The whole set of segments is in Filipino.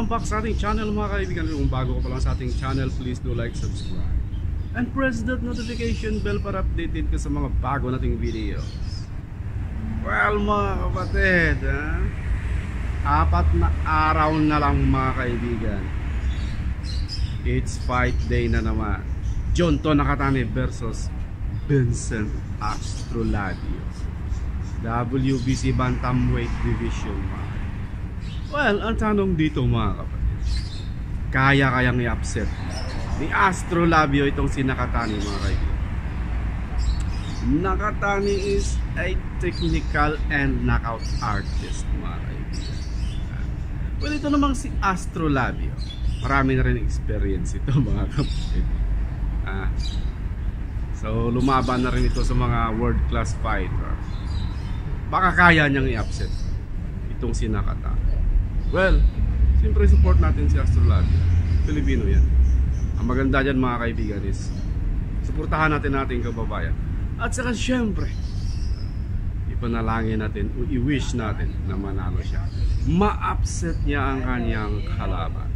Welcome back sa ating channel mga kaibigan. Kung bago ka pa lang sa ating channel, please do like, subscribe and press that notification bell para updated ka sa mga bago nating videos. Well mga kapatid, apat na araw na lang mga kaibigan, it's fight day na naman. Jonto Nakatani versus Vincent Astrolabio, WBC Bantamweight Division mga. Well, ang tanong dito mga kapatid, kayang i-upset ni Astrolabio itong si Nakatani mga kaibigan. Nakatani is a technical and knockout artist mga kaibigan. Well, ito namang si Astrolabio, marami na rin experience ito mga kapatid. So lumaban na rin ito sa mga world class fighter. Baka kaya niyang i-upset itong si Nakatani. Well, siyempre support natin si Astrolabio. Pilipino yan. Ang maganda dyan mga kaibigan is suportahan natin ating kababayan. At saka siyempre ipanalangin natin o i-wish natin na manalo siya, ma-upset niya ang kanyang kalaban.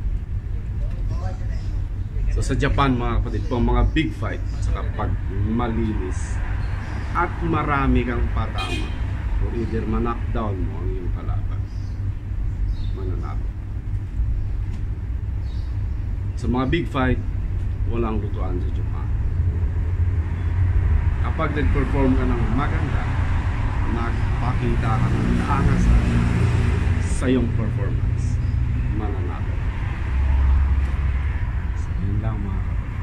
So sa Japan mga kapatid, pang mga big fight at saka pag malinis at marami kang patama o either ma-knockdown mo ang iyong kalaban, mananalo. Sa mga big fight, walang lutuan sa Japan. Kapag nag-perform ka ng maganda, nagpakita ka ng angas sa iyong performance, mananalo. So yun lang mga kapatid.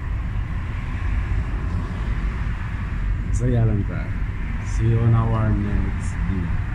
Saya lang tayo. See you on our next video.